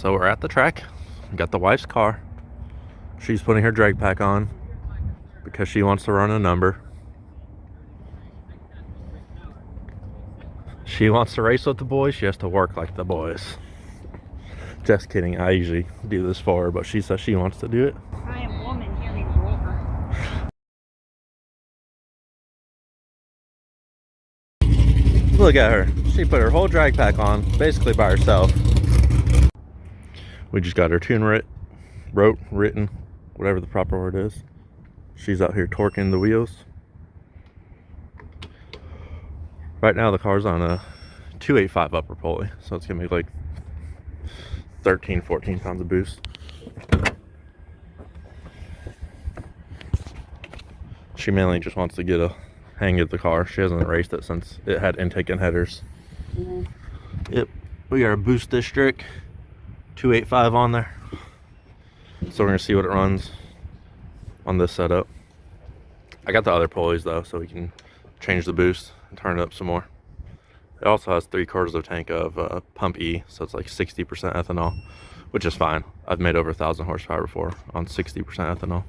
So we're at the track. We got the wife's car. She's putting her drag pack on because she wants to run a number. She wants to race with the boys. She has to work like the boys. Just kidding. I usually do this for her, but she says she wants to do it. I am woman, hear me roar. Look at her. She put her whole drag pack on, basically by herself. We just got her tune written, whatever the proper word is. She's out here torquing the wheels. Right now the car's on a 285 upper pulley, so it's gonna make like 13-14 pounds of boost. She mainly just wants to get a hang of the car. She hasn't raced it since it had intake and headers. Yep, we got a boost district 285 on there, so we're gonna see what it runs on this setup. I got the other pulleys though, so we can change the boost and turn it up some more. It also has 3/4 of a tank of pump E, so it's like 60% ethanol, which is fine. I've made over 1,000 horsepower before on 60% ethanol.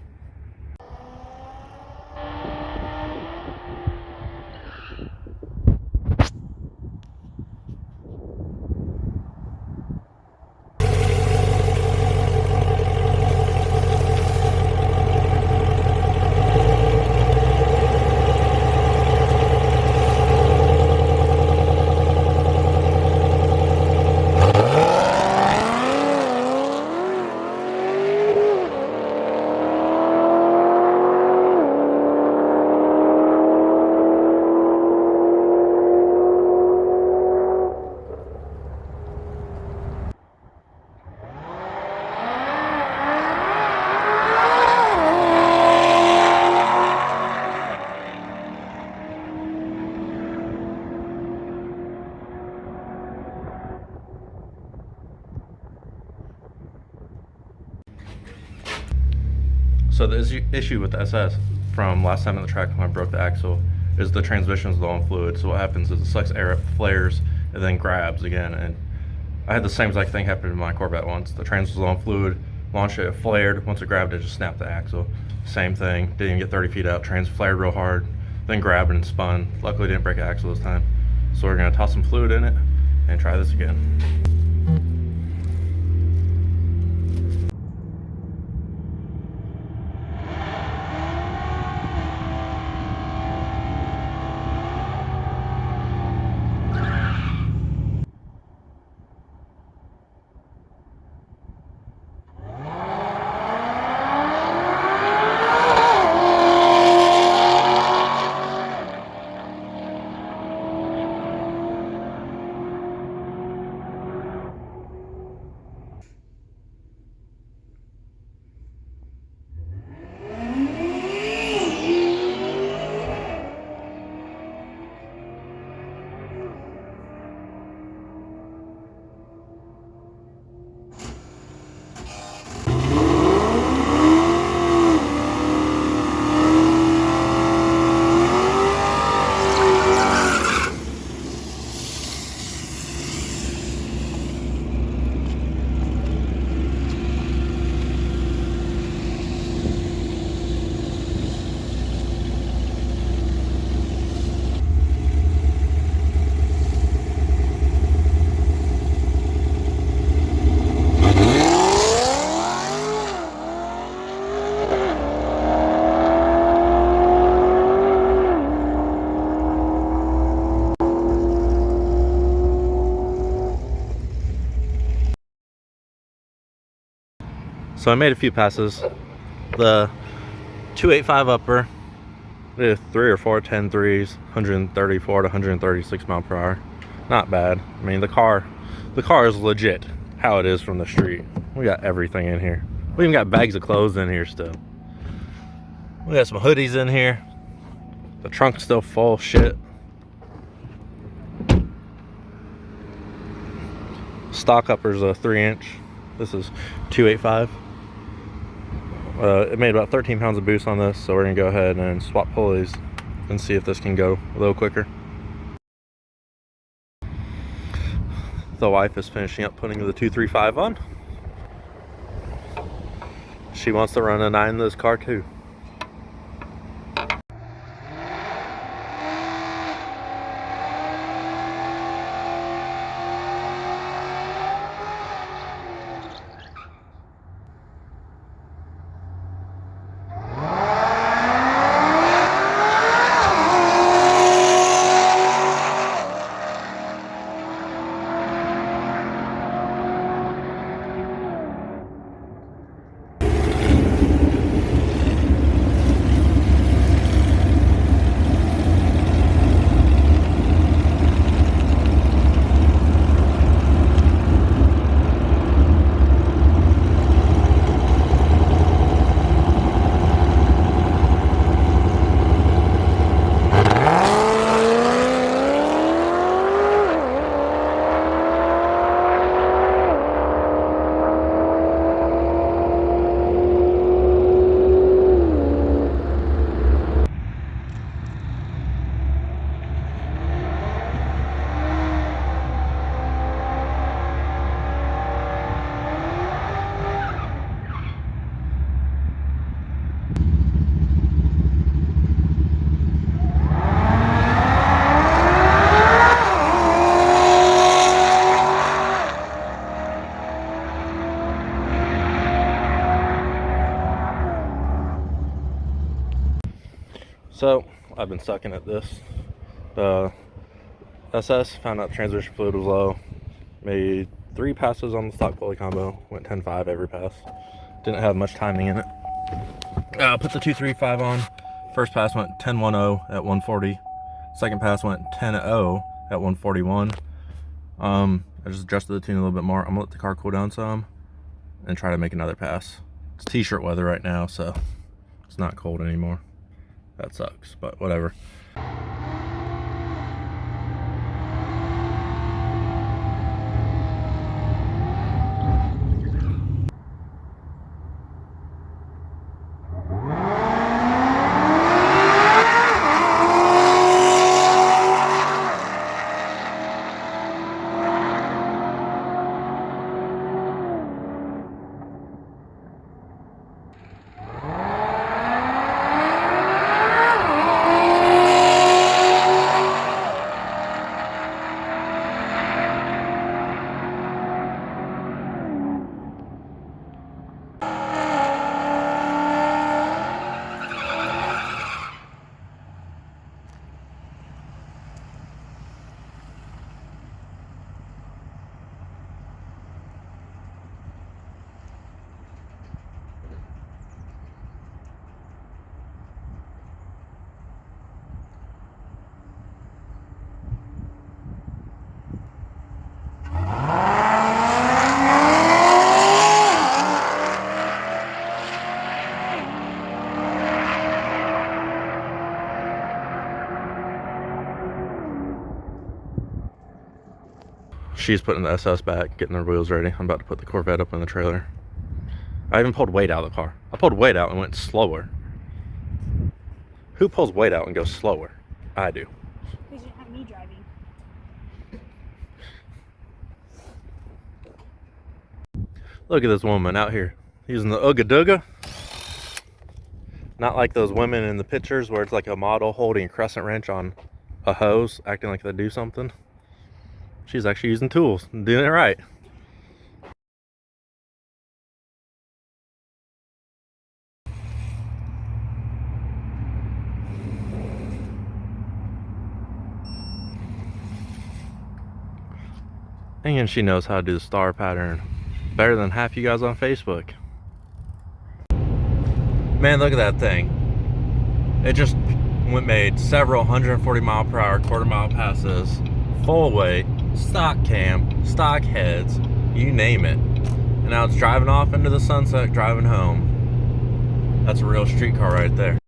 So the issue with the SS from last time on the track when I broke the axle is the transmission's low on fluid. So what happens is it sucks air up, flares, and then grabs again. And I had the same exact thing happen to my Corvette once. The trans was low on fluid, launched it, flared. Once it grabbed, it just snapped the axle. Same thing, didn't even get 30 feet out. Trans flared real hard, then grabbed and spun. Luckily didn't break the axle this time. So we're gonna toss some fluid in it and try this again. So I made a few passes. The 285 upper, did 3 or 4 10 threes, 134 to 136 mile per hour. Not bad. I mean, the car is legit how it is from the street. We got everything in here. We even got bags of clothes in here still. We got some hoodies in here. The trunk's still full of shit. Stock upper's a 3-inch. This is 285. It made about 13 pounds of boost on this, so we're gonna go ahead and swap pulleys and see if this can go a little quicker. The wife is finishing up putting the 235 on. She wants to run a 9 in this car too. So I've been sucking at this. The SS, found out the transmission fluid was low. Made 3 passes on the stock pulley combo. Went 10.5 every pass. Didn't have much timing in it. Put the 235 on. First pass went 10.10 at 140. Second pass went 10.0 at 141. I just adjusted the tune a little bit more. I'm gonna let the car cool down some and try to make another pass. It's t-shirt weather right now, so it's not cold anymore. That sucks, but whatever. She's putting the SS back, getting her wheels ready. I'm about to put the Corvette up in the trailer. I even pulled weight out of the car. I pulled weight out and went slower. Who pulls weight out and goes slower? I do. Because you have me driving. Look at this woman out here using the Ooga Dooga. Not like those women in the pictures where it's like a model holding a crescent wrench on a hose, acting like they do something. She's actually using tools and doing it right. And she knows how to do the star pattern better than half you guys on Facebook. Man, look at that thing. It just made several 140-mile-per-hour quarter-mile passes, full weight, stock cam, stock heads, you name it. And now it's driving off into the sunset, driving home. That's a real street car right there.